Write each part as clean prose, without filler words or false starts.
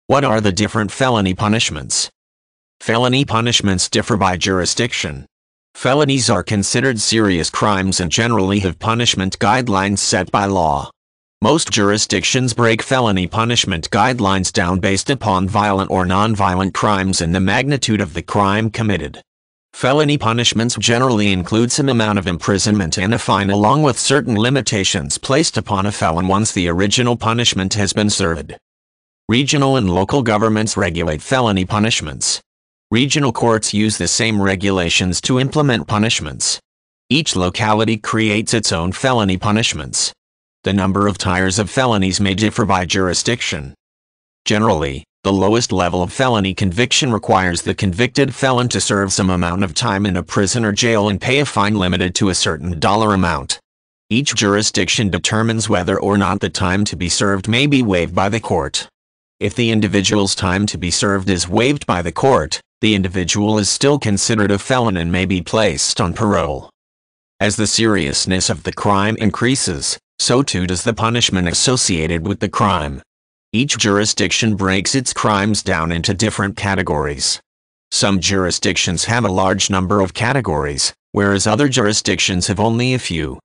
What are the different felony punishments? Felony punishments differ by jurisdiction. Felonies are considered serious crimes and generally have punishment guidelines set by law. Most jurisdictions break felony punishment guidelines down based upon violent or non-violent crimes and the magnitude of the crime committed. Felony punishments generally include some amount of imprisonment and a fine along with certain limitations placed upon a felon once the original punishment has been served. Regional and local governments regulate felony punishments. Regional courts use the same regulations to implement punishments. Each locality creates its own felony punishments. The number of tiers of felonies may differ by jurisdiction. Generally, the lowest level of felony conviction requires the convicted felon to serve some amount of time in a prison or jail and pay a fine limited to a certain dollar amount. Each jurisdiction determines whether or not the time to be served may be waived by the court. If the individual's time to be served is waived by the court, the individual is still considered a felon and may be placed on parole. As the seriousness of the crime increases, so too does the punishment associated with the crime. Each jurisdiction breaks its crimes down into different categories. Some jurisdictions have a large number of categories, whereas other jurisdictions have only a few.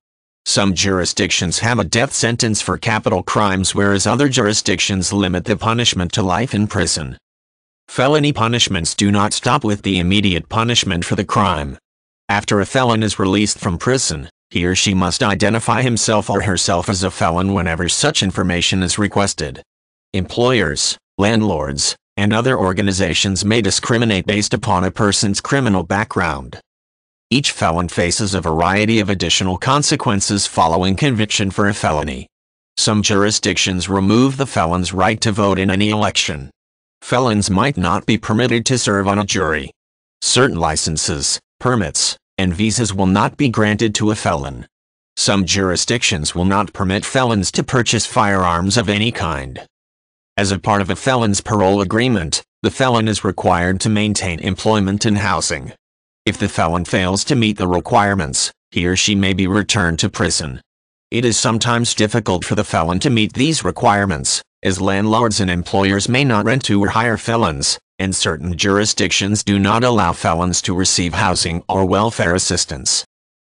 Some jurisdictions have a death sentence for capital crimes, whereas other jurisdictions limit the punishment to life in prison. Felony punishments do not stop with the immediate punishment for the crime. After a felon is released from prison, he or she must identify himself or herself as a felon whenever such information is requested. Employers, landlords, and other organizations may discriminate based upon a person's criminal background. Each felon faces a variety of additional consequences following conviction for a felony. Some jurisdictions remove the felon's right to vote in any election. Felons might not be permitted to serve on a jury. Certain licenses, permits, and visas will not be granted to a felon. Some jurisdictions will not permit felons to purchase firearms of any kind. As a part of a felon's parole agreement, the felon is required to maintain employment and housing. If the felon fails to meet the requirements, he or she may be returned to prison. It is sometimes difficult for the felon to meet these requirements, as landlords and employers may not rent to or hire felons, and certain jurisdictions do not allow felons to receive housing or welfare assistance.